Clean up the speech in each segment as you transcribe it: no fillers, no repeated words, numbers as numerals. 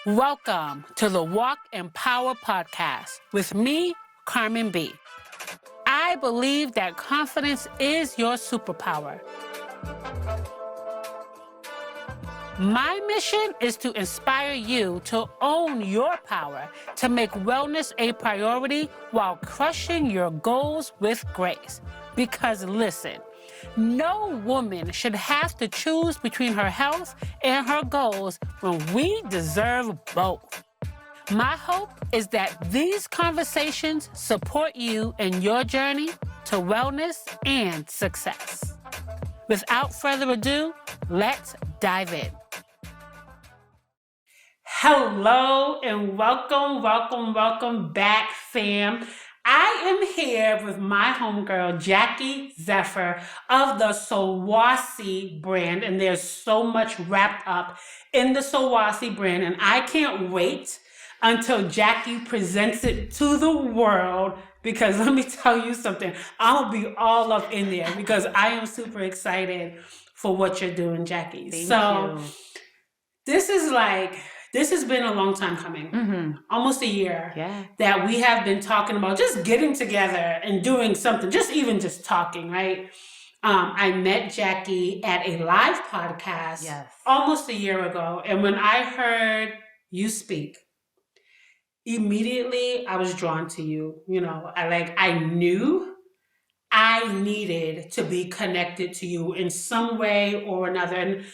Welcome to the Walk in Power podcast with me, Carmen B. I believe that confidence is your superpower. My mission is to inspire you to own your power, to make wellness a priority while crushing your goals with grace. Because listen, no woman should have to choose between her health and her goals when we deserve both. My hope is that these conversations support you in your journey to wellness and success. Without further ado, let's dive in. Hello and welcome back, fam. I am here with my homegirl, Jackie Zepher of the Sawasi brand, and there's so much wrapped up in the Sawasi brand, and I can't wait until Jackie presents it to the world, because let me tell you something, I'll be all up in there because I am super excited for what you're doing, Jackie. Thank you. This has been a long time coming, almost a year, that we have been talking about just getting together and doing something, just talking, right? I met Jackie at a live podcast almost a year ago, and when I heard you speak, immediately I was drawn to you. You know, I knew I needed to be connected to you in some way or another, and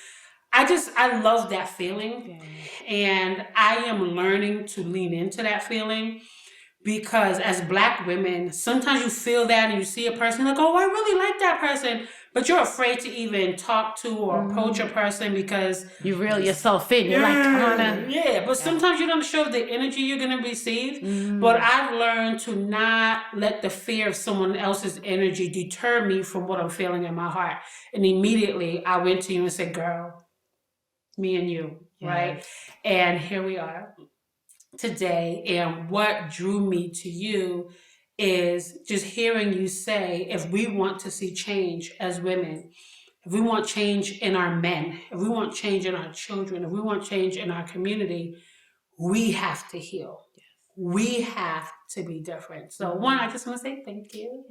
I love that feeling, and I am learning to lean into that feeling, because as Black women, sometimes you feel that and you see a person like, oh, I really like that person, but you're afraid to even talk to or approach a person because you reel yourself in. You're like, but sometimes you don't show the energy you're going to receive. But I've learned to not let the fear of someone else's energy deter me from what I'm feeling in my heart. And immediately I went to you and said, girl, me and you, right? And here we are today. And what drew me to you is just hearing you say, if we want to see change as women, if we want change in our men, if we want change in our children, if we want change in our community, we have to heal. We have to be different. So one, I just want to say thank you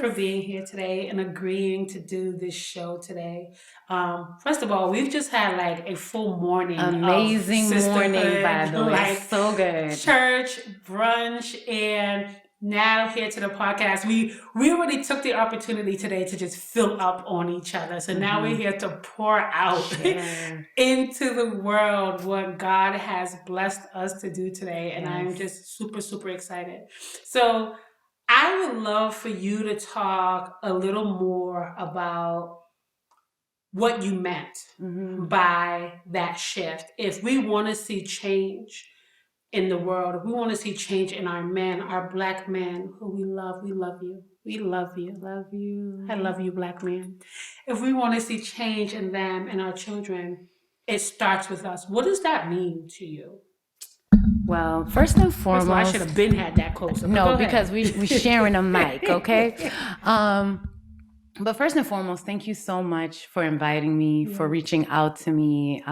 for being here today and agreeing to do this show today. First of all, we've just had like a full morning. Amazing morning, by the way. Like so good. Church, brunch, and now here to the podcast. We already took the opportunity today to just fill up on each other. So now we're here to pour out into the world what God has blessed us to do today. And I'm just super, super excited. So I would love for you to talk a little more about what you meant by that shift. If we want to see change in the world, if we want to see change in our men, our Black men who we love you. We love you. Love you. I love you, Black men. If we want to see change in them and our children, it starts with us. What does that mean to you? Well, first and foremost, I should have been had that closer. No, because we're sharing a mic, okay? But first and foremost, thank you so much for inviting me, for reaching out to me.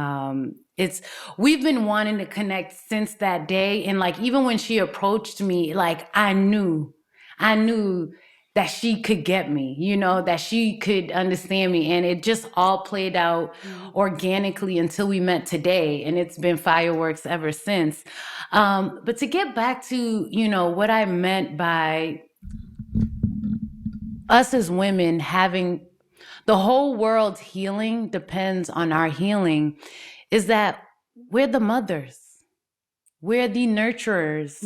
We've been wanting to connect since that day. And like, even when she approached me, like I knew that she could get me, you know, that she could understand me. And it just all played out organically until we met today. And it's been fireworks ever since. But to get back to, you know, what I meant by us as women having the whole world's healing depends on our healing, is that we're the mothers. We're the nurturers.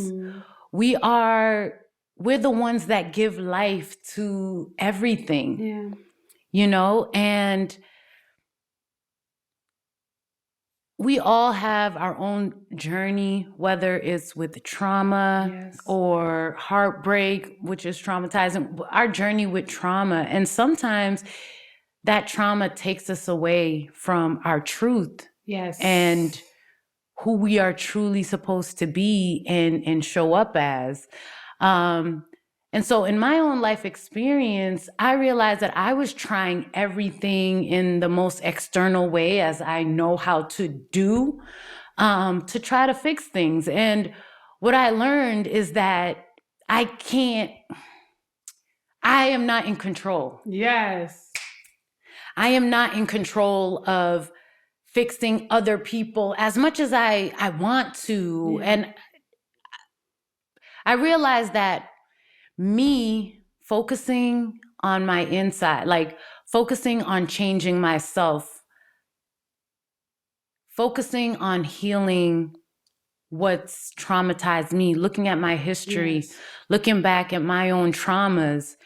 We're the ones that give life to everything, you know, and we all have our own journey, whether it's with trauma or heartbreak, which is traumatizing, our journey with trauma. And sometimes that trauma takes us away from our truth and who we are truly supposed to be and show up as. And so in my own life experience, I realized that I was trying everything in the most external way as I know how to do. to try to fix things. And what I learned is that I am not in control. Yes. I am not in control of fixing other people as much as I want to. Yeah. And I realized that me focusing on my inside, like focusing on changing myself, focusing on healing what's traumatized me, looking at my history, Yes. looking back at my own traumas,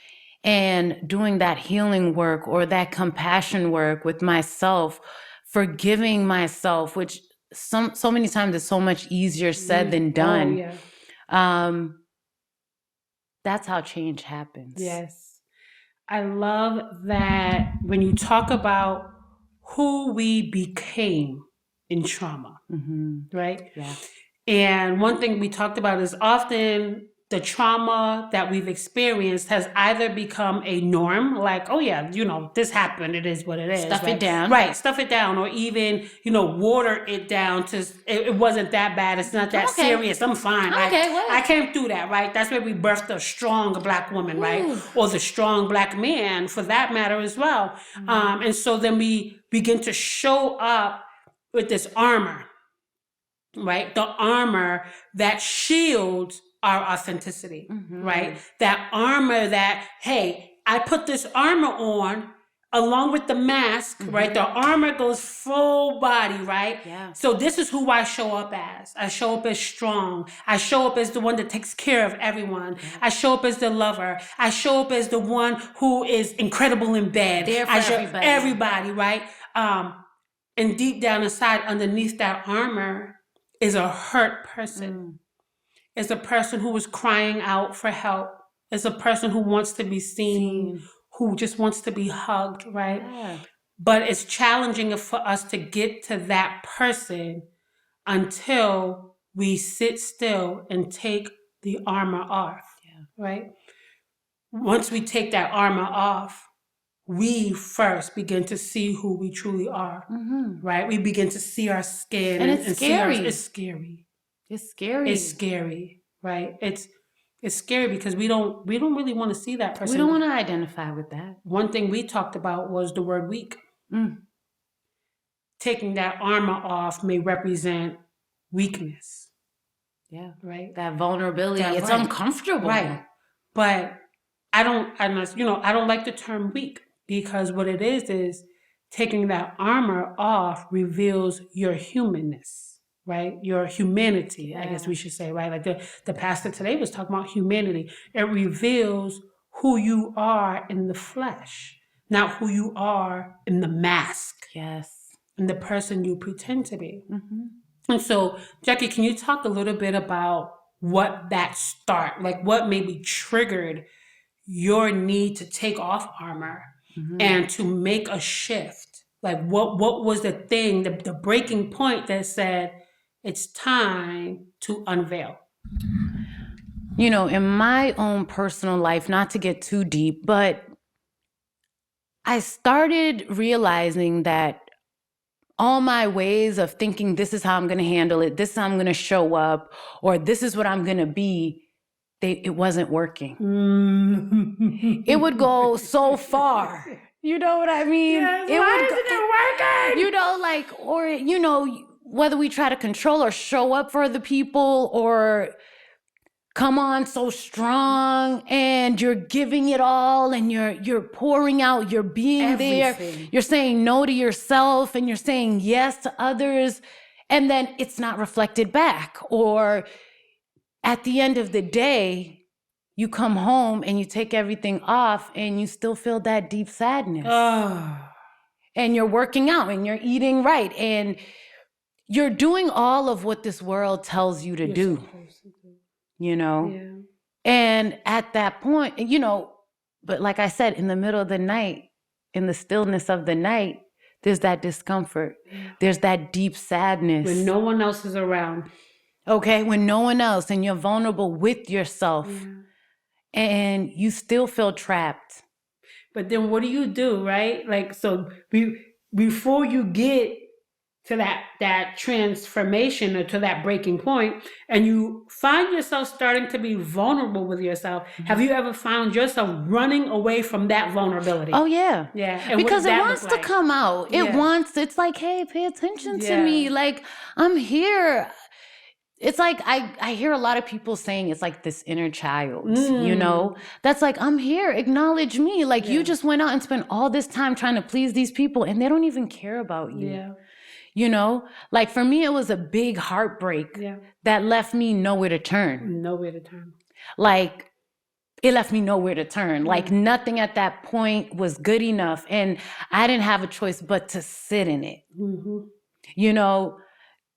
and doing that healing work or that compassion work with myself, forgiving myself, which so many times is so much easier said than done. Oh, yeah. That's how change happens. Yes. I love that when you talk about who we became in trauma, right? Yeah. And one thing we talked about is often the trauma that we've experienced has either become a norm, like, oh yeah, this happened, it is what it is. Stuff right? it down. Right, stuff it down, or even, water it down to, it wasn't that bad, it's not that okay. serious, I'm fine. Okay, what? I came through that, right? That's where we birthed a strong black woman, right? Or the strong black man, for that matter as well. And so then we begin to show up with this armor, right? The armor that shields our authenticity, right? That armor that, hey, I put this armor on along with the mask, right? The armor goes full body, right? Yeah. So this is who I show up as. I show up as strong. I show up as the one that takes care of everyone. I show up as the lover. I show up as the one who is incredible in bed. There for I show everybody. Everybody, right? And deep down inside, underneath that armor, is a hurt person. Is a person who is crying out for help. Is a person who wants to be seen, who just wants to be hugged, right? Yeah. But it's challenging for us to get to that person until we sit still and take the armor off, right? Once we take that armor off, we first begin to see who we truly are, right? We begin to see our skin, and it's scary. It's scary. It's scary. It's scary, right? It's scary because we don't really want to see that person. We don't want to identify with that. One thing we talked about was the word weak. Taking that armor off may represent weakness. Yeah. Right? That vulnerability. It's uncomfortable. Right. But I don't like the term weak, because what it is taking that armor off reveals your humanness, right? Your humanity, I guess we should say, right? Like the pastor today was talking about humanity. It reveals who you are in the flesh, not who you are in the mask. Yes. And the person you pretend to be. And so, Jackie, can you talk a little bit about what that what maybe triggered your need to take off armor and to make a shift? Like what was the thing, the breaking point that said it's time to unveil? In my own personal life, not to get too deep, but I started realizing that all my ways of thinking, this is how I'm going to handle it, this is how I'm going to show up, or this is what I'm going to be, it wasn't working. It would go so far. You know what I mean? Yes, why isn't it working? Whether we try to control or show up for the people or come on so strong and you're giving it all and you're pouring out, you're being Everything. there, you're saying no to yourself and you're saying yes to others, and then it's not reflected back. Or at the end of the day, you come home and you take everything off and you still feel that deep sadness. And you're working out and you're eating right and you're doing all of what this world tells you to do. And at that point, but like I said, in the middle of the night, in the stillness of the night, there's that discomfort. There's that deep sadness. When no one else is around. Okay, when no one else, and you're vulnerable with yourself and you still feel trapped. But then what do you do, right? Like, so before you get to that transformation or to that breaking point, and you find yourself starting to be vulnerable with yourself. Have you ever found yourself running away from that vulnerability? Oh yeah. Yeah. And because what it does that wants look to like? come out. It Yeah. wants, it's like, hey, pay attention to Yeah. me. Like, I'm here. It's like I hear a lot of people saying it's like this inner child, you know, that's like, I'm here, acknowledge me. Like, you just went out and spent all this time trying to please these people and they don't even care about you. Yeah. You know, like for me, it was a big heartbreak that left me nowhere to turn. Nowhere to turn. Like, it left me nowhere to turn. Like, nothing at that point was good enough. And I didn't have a choice but to sit in it. You know,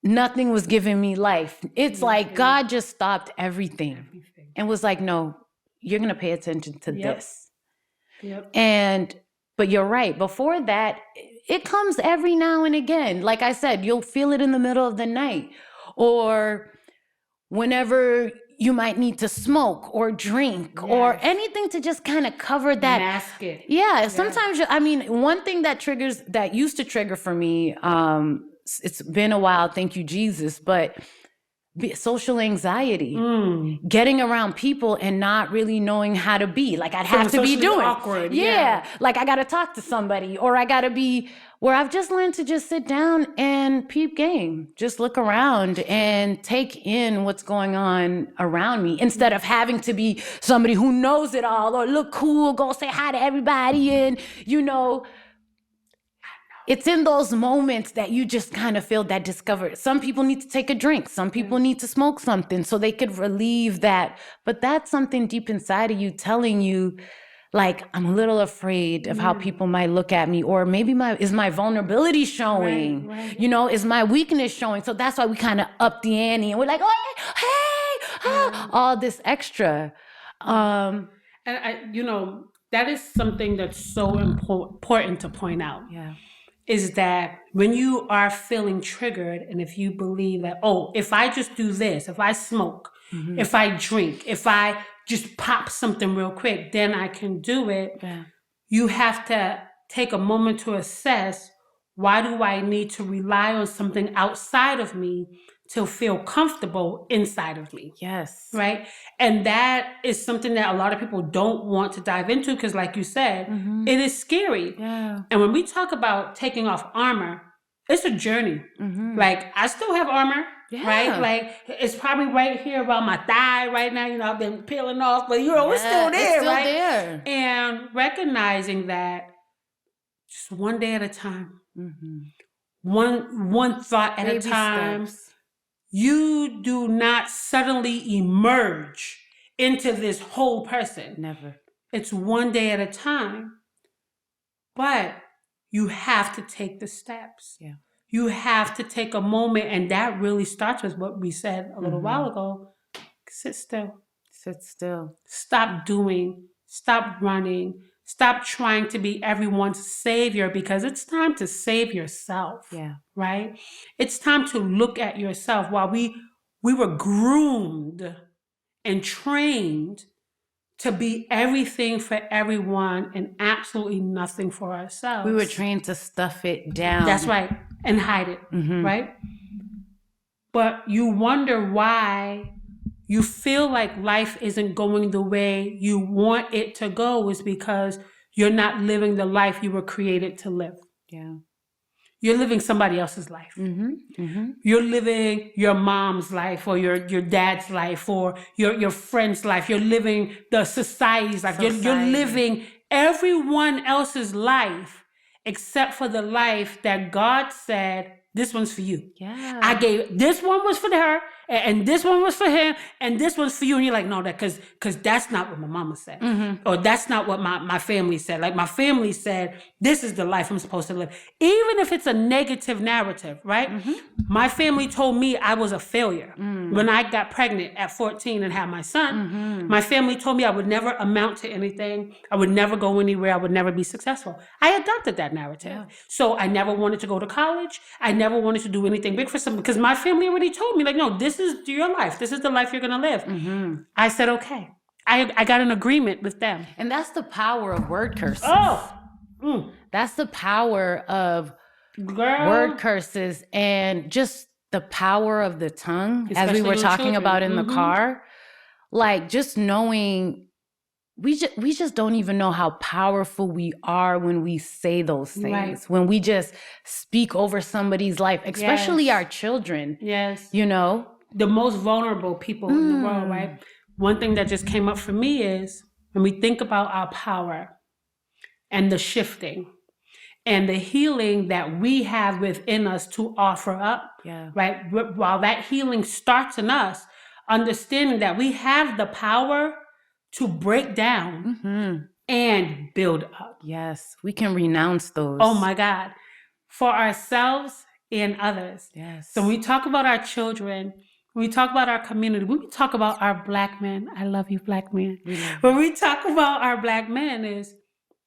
nothing was giving me life. It's like God just stopped everything and was like, no, you're going to pay attention to this. But you're right. Before that, it comes every now and again. Like I said, you'll feel it in the middle of the night or whenever you might need to smoke or drink or anything to just kind of cover that. Mask it. Yeah. Sometimes, one thing that used to trigger for me, it's been a while, thank you, Jesus, but social anxiety, getting around people and not really knowing how to be. Like, I'd have to be doing awkward. Like, I got to talk to somebody or I got to be where I've just learned to just sit down and peep game, just look around and take in what's going on around me instead of having to be somebody who knows it all or look cool, go say hi to everybody. And, it's in those moments that you just kind of feel that discovered. Some people need to take a drink. Some people need to smoke something so they could relieve that. But that's something deep inside of you telling you, like, I'm a little afraid of how people might look at me, or maybe is my vulnerability showing? Right. Is my weakness showing? So that's why we kind of up the ante and we're like, oh, hey, all this extra. And that is something that's so important to point out. Yeah. Is that when you are feeling triggered, and if you believe that, oh, if I just do this, if I smoke, if I drink, if I just pop something real quick, then I can do it. Yeah. You have to take a moment to assess, why do I need to rely on something outside of me to feel comfortable inside of me? Yes. Right? And that is something that a lot of people don't want to dive into because, like you said, it is scary. Yeah. And when we talk about taking off armor, it's a journey. Like, I still have armor, right? Like, it's probably right here around my thigh right now. I've been peeling off, but it's still there, it's still right? there. And recognizing that just one day at a time, one thought at a time. Steps. You do not suddenly emerge into this whole person. Never. It's one day at a time. But you have to take the steps. Yeah. You have to take a moment, and that really starts with what we said a little while ago. Sit still. Sit still. Stop doing. Stop running. Stop trying to be everyone's savior, because it's time to save yourself. Yeah. Right? It's time to look at yourself. While we were groomed and trained to be everything for everyone and absolutely nothing for ourselves. We were trained to stuff it down. That's right. And hide it. Right? But you wonder why you feel like life isn't going the way you want it to go, is because you're not living the life you were created to live. Yeah. You're living somebody else's life. You're living your mom's life, or your dad's life, or your friend's life. You're living the society's life. You're living everyone else's life except for the life that God said, this one's for you. Yeah. I gave, this one was for her, and this one was for him, and this one's for you. And you're like, no, because that's not what my mama said. Or that's not what my family said. Like, my family said, this is the life I'm supposed to live. Even if it's a negative narrative, right? My family told me I was a failure. When I got pregnant at 14 and had my son, my family told me I would never amount to anything. I would never go anywhere. I would never be successful. I adopted that narrative. Yeah. So I never wanted to go to college. I never wanted to do anything big for something, because my family already told me, like, no, this is your life. This is the life you're going to live. I said, okay. I got an agreement with them. And that's the power of word curses. Oh. That's the power of Girl. word curses, and just the power of the tongue, as we Especially were on talking children. about in the car. Like, just knowing, we just don't even know how powerful we are when we say those things. Right. When we just speak over somebody's life, especially Yes. our children. Yes. You know? The most vulnerable people in the world, right? One thing that just came up for me is when we think about our power and the shifting and the healing that we have within us to offer up, Yeah. right? While that healing starts in us, understanding that we have the power to break down and build up. Yes, we can renounce those. Oh my God. For ourselves and others. Yes. So when we talk about our children, when we talk about our community, when we talk about our Black men, I love you, Black men. When we talk about our Black men is,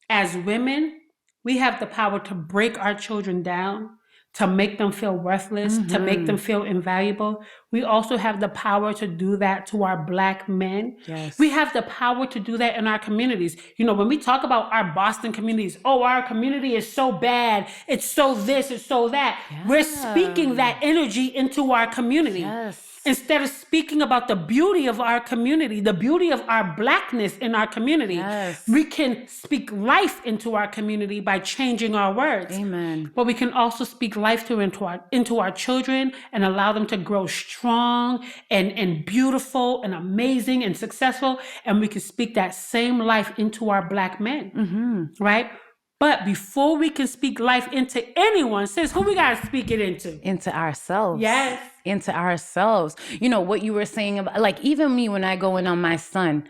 as women, we have the power to break our children down, to make them feel worthless, to make them feel invaluable. We also have the power to do that to our Black men. Yes. We have the power to do that in our communities. You know, when we talk about our Boston communities, oh, our community is so bad, it's so this, it's so that. Yeah. We're speaking that energy into our community. Yes. Instead of speaking about the beauty of our community, the beauty of our Blackness in our community, Yes. we can speak life into our community by changing our words. Amen. But we can also speak life into our children and allow them to grow strong and beautiful and amazing and successful. And we can speak that same life into our Black men, right? But before we can speak life into anyone, sis, who we got to speak it into? Into ourselves. Yes. Into ourselves. You know, what you were saying about, like, even me, when I go in on my son,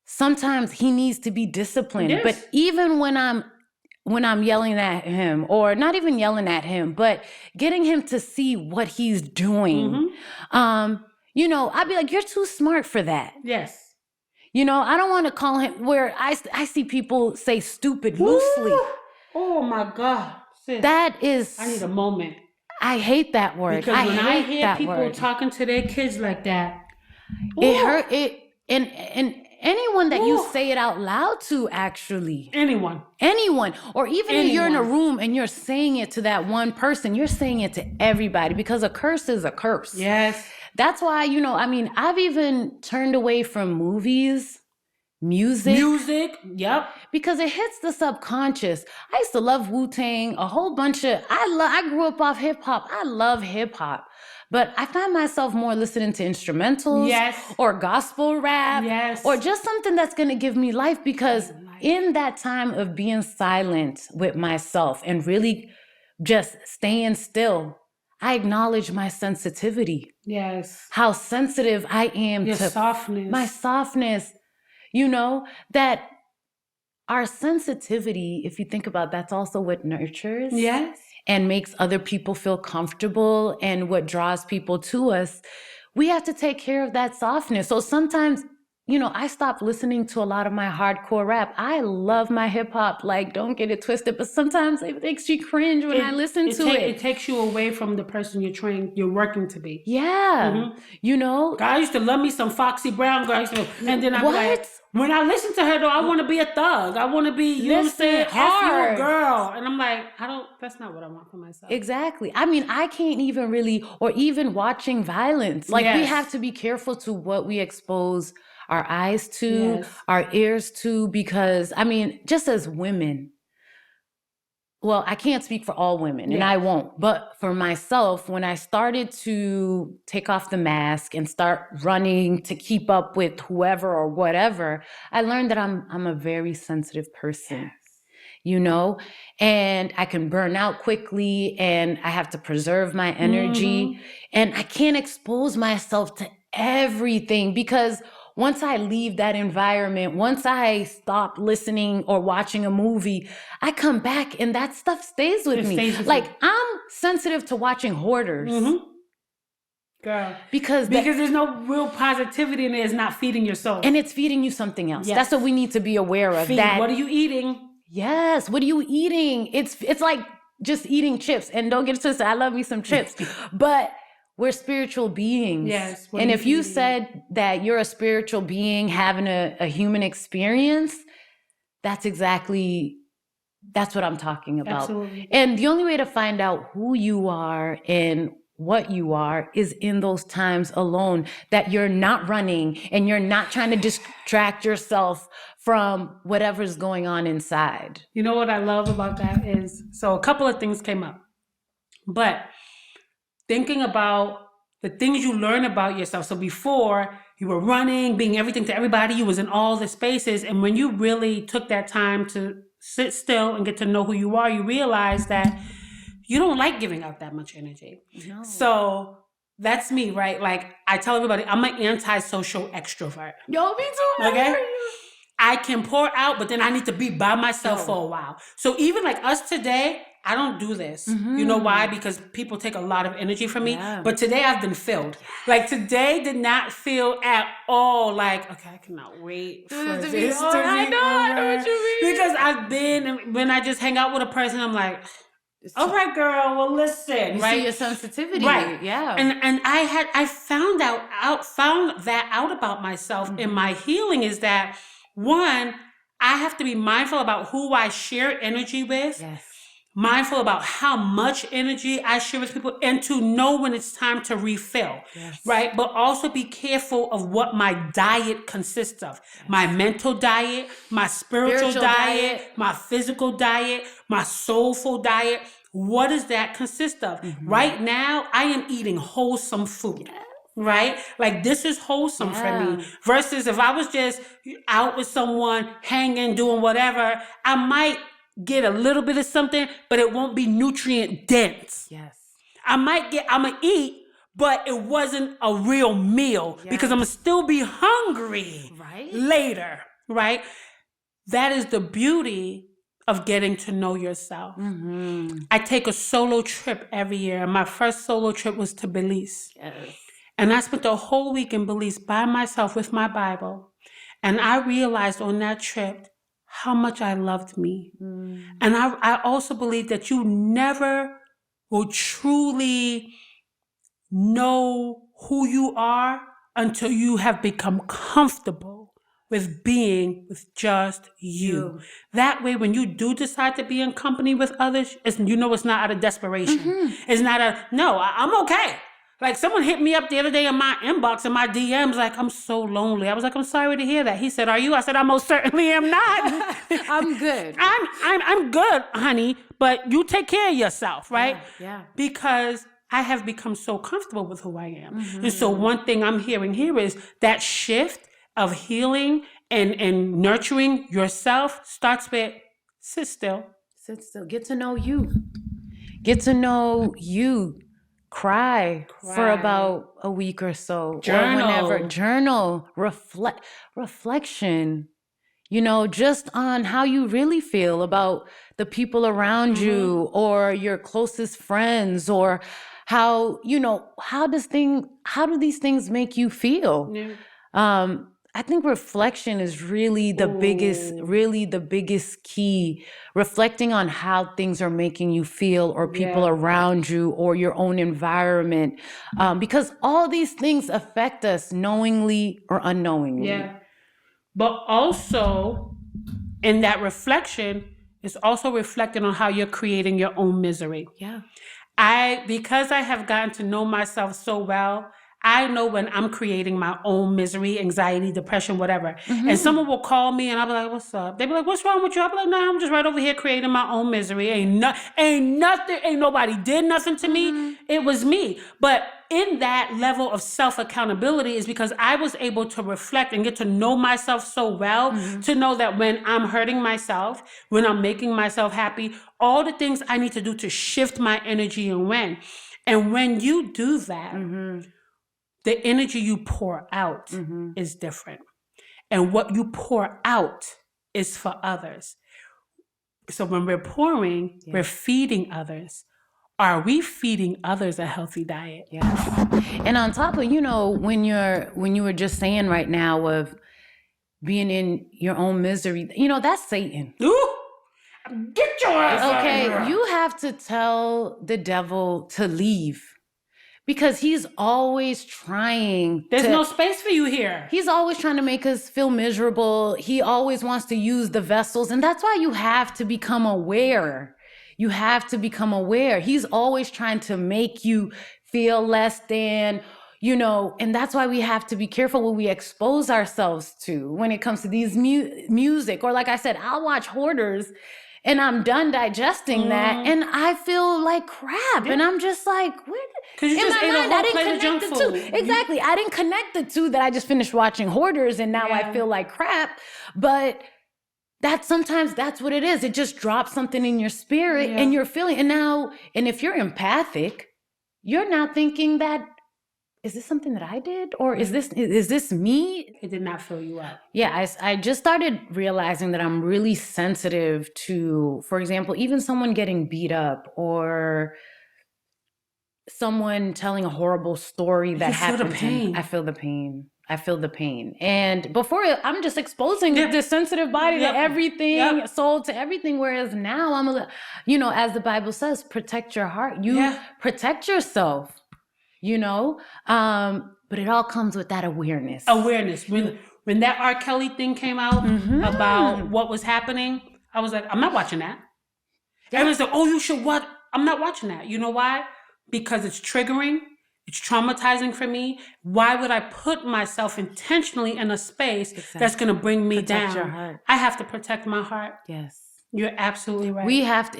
sometimes he needs to be disciplined. Yes. But even when I'm yelling at him, or not even yelling at him, but getting him to see what he's doing, you know, I'd be like, you're too smart for that. Yes. You know, I don't want to call him, where I see people say stupid loosely. Woo! Oh my God. Sis, That is, I need a moment. I hate that word. Because when I hear that people word. talking to their kids like that, It ooh, hurt it, and anyone that you Ooh. say it out loud to, actually. anyone. Or even if you're in a Anyone. room and you're saying it to that one person, you're saying it to everybody, because a curse is a curse. Yes. That's why, you know, I mean, I've even turned away from movies, music, Yep. because it hits the subconscious. I used to love Wu-Tang, a whole bunch of, I grew up off hip hop. I love hip hop. But I find myself more listening to instrumentals, Yes. or gospel rap, Yes. or just something that's going to give me life, because in that time of being silent with myself and really just staying still, I acknowledge my sensitivity. Yes. How sensitive I am Your to softness. my softness. You know, that our sensitivity, if you think about, that's also what nurtures. Yes. And makes other people feel comfortable, and what draws people to us. We have to take care of that softness. So sometimes, you know, I stopped listening to a lot of my hardcore rap. I love my hip hop, like, don't get it twisted, but sometimes it makes you cringe when I listen to it. It takes you away from the person you're working to be. Yeah. You know? God, I used to love me some Foxy Brown girl. And then I'm like, when I listen to her though, I want to be a thug. I want to be, you know what I'm saying? hard. F you a girl. And I'm like, that's not what I want for myself. Exactly. I mean, I can't even really, or even watching violence. Like, we have to be careful to what we expose our eyes to, our ears to, because, I mean, just as women, well, I can't speak for all women, and I won't, but for myself, when I started to take off the mask and start running to keep up with whoever or whatever, I learned that I'm a very sensitive person. You know, and I can burn out quickly, and I have to preserve my energy, and I can't expose myself to everything, because once I leave that environment, once I stop listening or watching a movie, I come back and that stuff stays with me. Like, I'm sensitive to watching hoarders. Girl. Because there's no real positivity in it. It's not feeding your soul. And it's feeding you something else. That's what we need to be aware of. What are you eating? Yes, what are you eating? It's like just eating chips. And don't get it twisted, I love me some chips. But we're spiritual beings. Yes. And if you said that you're a spiritual being having a human experience, that's exactly That's what I'm talking about. Absolutely. And the only way to find out who you are and what you are is in those times alone, that you're not running and you're not trying to distract yourself from whatever's going on inside. You know what I love about that is, so a couple of things came up, but thinking about the things you learn about yourself. So before, you were running, being everything to everybody, you was in all the spaces, and when you really took that time to sit still and get to know who you are, you realize that you don't like giving out that much energy. No. So that's me, right? Like I tell everybody, I'm an antisocial extrovert. Yo, me too. Okay? I can pour out, but then I need to be by myself for a while. So even like us today, I don't do this. You know why? Because people take a lot of energy from me. Yeah. But today I've been filled. Like today did not feel at all like, okay, I cannot wait for this to be I know what you mean. Because I've been, and when I just hang out with a person, I'm like, all right, girl, well, listen, You right? see your sensitivity. Right. Yeah. And I found that out about myself in my healing is that, one, I have to be mindful about who I share energy with. Yes. Mindful about how much energy I share with people, and to know when it's time to refill, right? But also be careful of what my diet consists of. My mental diet, my spiritual diet, my physical diet, my soulful diet. What does that consist of? Right now, I am eating wholesome food. Right? Like this is wholesome for me. Versus if I was just out with someone, hanging, doing whatever, I might get a little bit of something, but it won't be nutrient dense. Yes. I'm gonna eat, but it wasn't a real meal because I'm gonna still be hungry later, right? That is the beauty of getting to know yourself. I take a solo trip every year. My first solo trip was to Belize. Yes. And I spent the whole week in Belize by myself with my Bible. And I realized on that trip how much I loved me. And I also believe that you never will truly know who you are until you have become comfortable with being with just you. That way, when you do decide to be in company with others, you know it's not out of desperation. It's not I'm okay. Like someone hit me up the other day in my inbox and my DMs, like, I'm so lonely. I was like, I'm sorry to hear that. He said, are you? I said, I most certainly am not. I'm good. I'm good, honey, but you take care of yourself, right? Yeah. Because I have become so comfortable with who I am. And so one thing I'm hearing here is that shift of healing and nurturing yourself starts with sit still. Sit still. Get to know you. Get to know you. Cry for about a week or so. Journal. Or whenever. Journal. Reflection. You know, just on how you really feel about the people around you or your closest friends, or how, how do these things make you feel? I think reflection is really the biggest key. Reflecting on how things are making you feel, or people around you, or your own environment. Because all these things affect us knowingly or unknowingly. Yeah. But also, in that reflection, it's also reflecting on how you're creating your own misery. Yeah. Because I have gotten to know myself so well, I know when I'm creating my own misery, anxiety, depression, whatever. And someone will call me and I'll be like, what's up? They'll be like, what's wrong with you? I'll be like, nah, I'm just right over here creating my own misery. Ain't nobody did nothing to me. It was me. But in that level of self-accountability is because I was able to reflect and get to know myself so well to know that when I'm hurting myself, when I'm making myself happy, all the things I need to do to shift my energy and when you do that, the energy you pour out is different. And what you pour out is for others. So when we're pouring, we're feeding others. Are we feeding others a healthy diet? Yes. And on top of, when you were just saying right now of being in your own misery, that's Satan. Ooh, get your ass out of here. Okay, you have to tell the devil to leave. because he's always trying. There's no space for you here. He's always trying to make us feel miserable. He always wants to use the vessels. And that's why you have to become aware. You have to become aware. He's always trying to make you feel less than, and that's why we have to be careful what we expose ourselves to when it comes to these music. Or like I said, I'll watch Hoarders and I'm done digesting that and I feel like crap. Yeah. And I'm just like, what? Because you just ate a whole plate of junk food. Exactly. I didn't connect the two that I just finished watching Hoarders and now I feel like crap. But sometimes that's what it is. It just drops something in your spirit and you're feeling. And if you're empathic, you're now thinking that, is this something that I did? Or is this me? It did not fill you up. Yeah, I just started realizing that I'm really sensitive to, for example, even someone getting beat up or someone telling a horrible story that happened. I feel the pain. I feel the pain. And before, I'm just exposing the sensitive body to everything, soul to everything. Whereas now I'm, as the Bible says, protect your heart. You protect yourself. But it all comes with that awareness. When that R. Kelly thing came out about what was happening, I was like, I'm not watching that. Everyone's like, oh, you should watch. I'm not watching that. You know why? Because it's triggering. It's traumatizing for me. Why would I put myself intentionally in a space that's going to bring me down? Your heart. I have to protect my heart. Yes. You're absolutely right. We have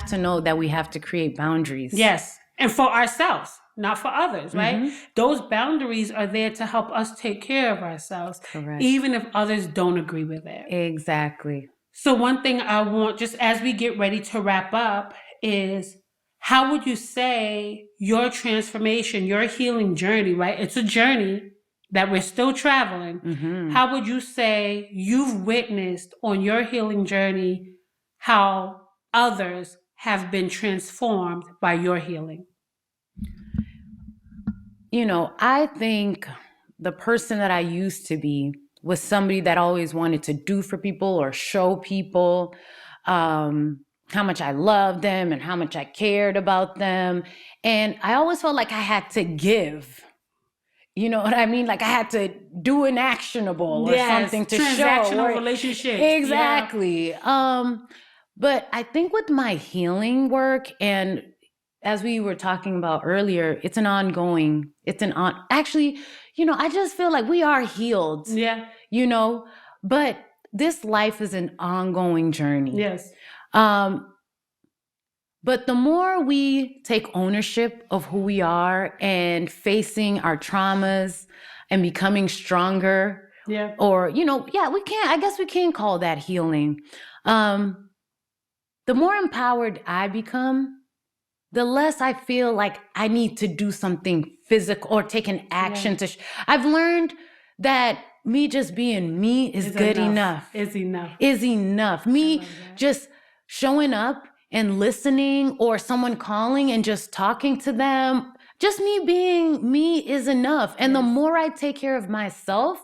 to know that we have to create boundaries. Yes. And for ourselves, not for others, right? Those boundaries are there to help us take care of ourselves. Correct. Even if others don't agree with it. Exactly. So one thing I want, just as we get ready to wrap up, is how would you say your transformation, your healing journey, right? It's a journey that we're still traveling. How would you say you've witnessed on your healing journey how others have been transformed by your healing? I think the person that I used to be was somebody that always wanted to do for people or show people how much I loved them and how much I cared about them. And I always felt like I had to give. You know what I mean? Like I had to do an actionable or something to show. Transactional relationship. Exactly. Yeah. But I think with my healing work, and as we were talking about earlier, I just feel like we are healed. Yeah. But this life is an ongoing journey. Yes. But the more we take ownership of who we are and facing our traumas and becoming stronger, or, I guess we can call that healing. The more empowered I become, the less I feel like I need to do something physical or take an action I've learned that me just being me is good enough. Is enough. Me just showing up and listening, or someone calling and just talking to them, just me being me is enough. And the more I take care of myself,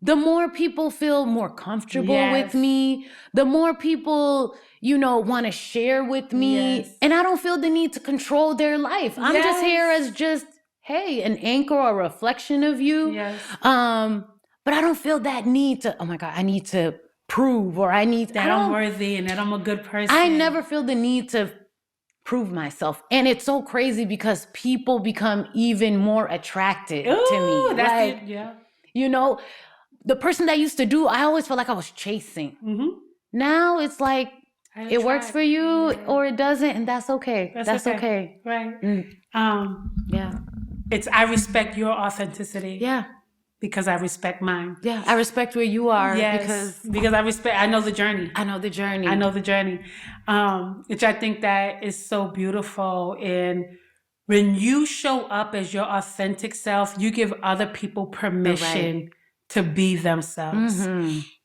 the more people feel more comfortable with me, the more people, want to share with me. Yes. And I don't feel the need to control their life. I'm just here as just, hey, an anchor or a reflection of you. Yes. But I don't feel that need to, oh my God, I need to prove, or I'm worthy and that I'm a good person. I never feel the need to prove myself. And it's so crazy because people become even more attracted to me. That's it. Yeah. The person that used to do, I always felt like I was chasing. Now it's like, it works for you or it doesn't, and that's okay. That's okay. Right. I respect your authenticity. Yeah. Because I respect mine. Yeah, I respect where you are. Yes, because I know the journey. Which I think that is so beautiful. And when you show up as your authentic self, you give other people permission to be themselves.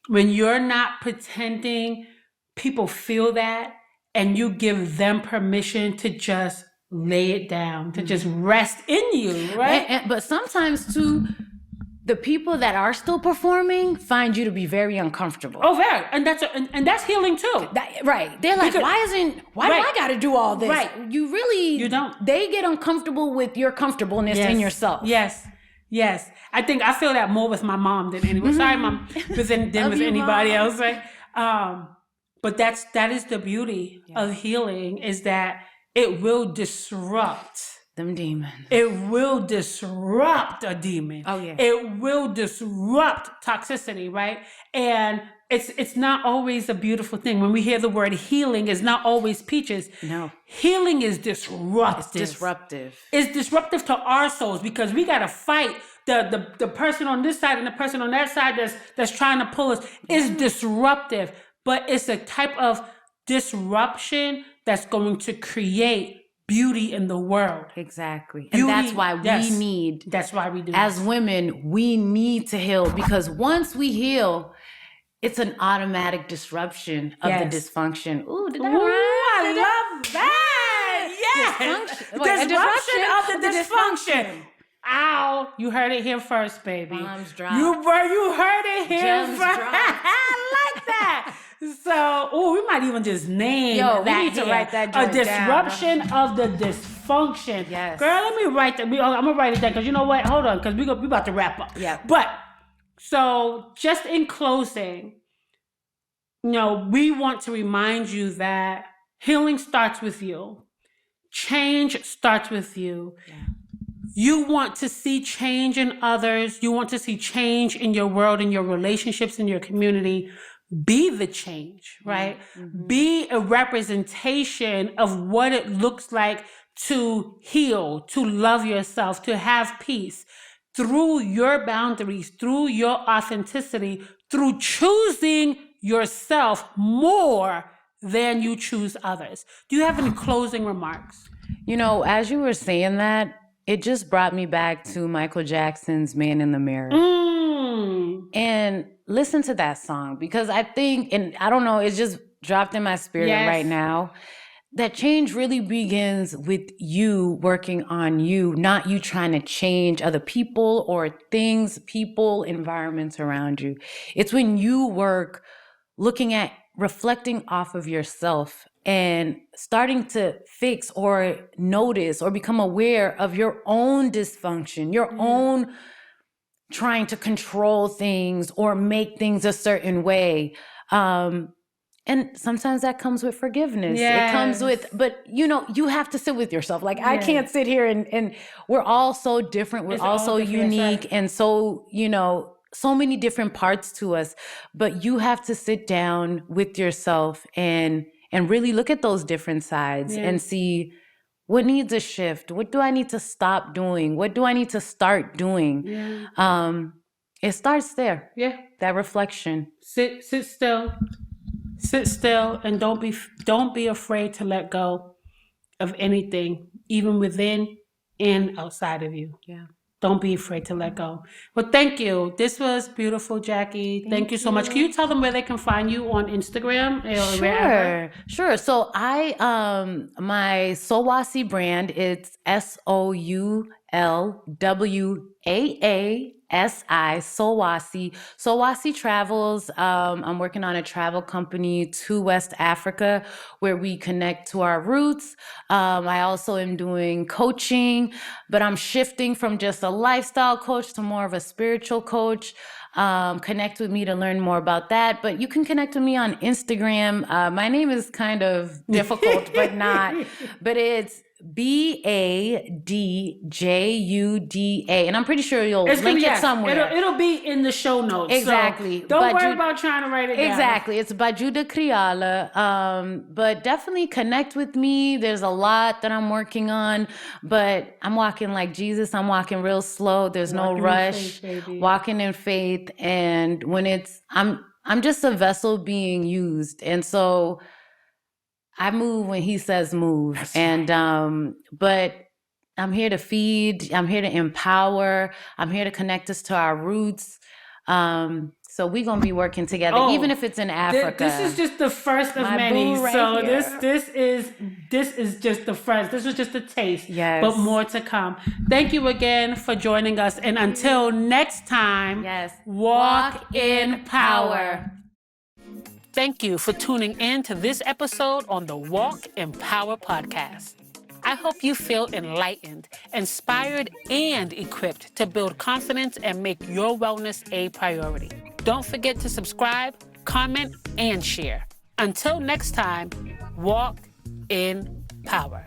When you're not pretending, people feel that, and you give them permission to just lay it down, to just rest in you, right? But sometimes too, the people that are still performing find you to be very uncomfortable. Oh, very. And that's healing too. Right. They're like, why do I got to do all this? Right. You don't. They get uncomfortable with your comfortableness in yourself. Yes. I feel that more with my mom than anyone. Sorry, Mom, than with anybody else, right? But that is the beauty of healing, is that it will disrupt them demons. It will disrupt a demon. Oh yeah. It will disrupt toxicity, right? And it's not always a beautiful thing. When we hear the word healing, it's not always peaches. No. Healing is disruptive. It's disruptive. It's disruptive to our souls, because we gotta fight the person on this side and the person on that side that's trying to pull us. It's disruptive, but it's a type of disruption that's going to create beauty in the world. Exactly. And that's why we need, that's why we do, as women, we need to heal, because once we heal, it's an automatic disruption of the dysfunction. Ooh, did that rhyme? I love that. Yes. Disruption of the dysfunction. Ow. You heard it here first, baby. Bombs dropped. You heard it here Gems first. dropped. I like that. So, we might even just name that. We need to write that a disruption of the dysfunction. Yes. Girl, let me write that. I'm going to write it down, because you know what? Hold on, because we about to wrap up. Yeah. But, so just in closing, we want to remind you that healing starts with you. Change starts with you. Yeah. You want to see change in others. You want to see change in your world, in your relationships, in your community. Be the change, right? Mm-hmm. Be a representation of what it looks like to heal, to love yourself, to have peace through your boundaries, through your authenticity, through choosing yourself more than you choose others. Do you have any closing remarks? As you were saying that, it just brought me back to Michael Jackson's Man in the Mirror. And listen to that song, because I think, and I don't know, it's just dropped in my spirit right now, that change really begins with you working on you, not you trying to change other people or things, people, environments around you. It's when you work looking at reflecting off of yourself and starting to fix or notice or become aware of your own dysfunction, your own trying to control things or make things a certain way. And sometimes that comes with forgiveness. It comes with, but you have to sit with yourself. Like I can't sit here and we're all so different. We're all so unique and so, so many different parts to us, but you have to sit down with yourself and really look at those different sides and see what needs a shift. What do I need to stop doing? What do I need to start doing? It starts there. Yeah. That reflection. Sit still. Sit still, and don't be afraid to let go of anything, even within and outside of you. Yeah. Don't be afraid to let go. Well, thank you. This was beautiful, Jackie. Thank you so much. Can you tell them where they can find you on Instagram or wherever? Sure. So my Sowasi brand, it's SOULWAASI, Sowasi. Sowasi Travels. I'm working on a travel company to West Africa where we connect to our roots. I also am doing coaching, but I'm shifting from just a lifestyle coach to more of a spiritual coach. Connect with me to learn more about that. But you can connect with me on Instagram. My name is kind of difficult, but it's BADJUDA, and I'm pretty sure you'll link it somewhere. It'll be in the show notes. Exactly. So don't worry about trying to write it down. Exactly. It's Bajuda Kriala. But definitely connect with me. There's a lot that I'm working on, but I'm walking like Jesus. I'm walking real slow. There's no rush. Walking in faith. And when I'm just a vessel being used. And so I move when he says move. That's and but I'm here to feed, I'm here to empower, I'm here to connect us to our roots. So we're gonna be working together, even if it's in Africa. This is just the first of My many. boo right So here. this is just the first. This was just a taste. Yes. But more to come. Thank you again for joining us. And until next time, walk in power. Thank you for tuning in to this episode on the Walk in Power podcast. I hope you feel enlightened, inspired, and equipped to build confidence and make your wellness a priority. Don't forget to subscribe, comment, and share. Until next time, walk in power.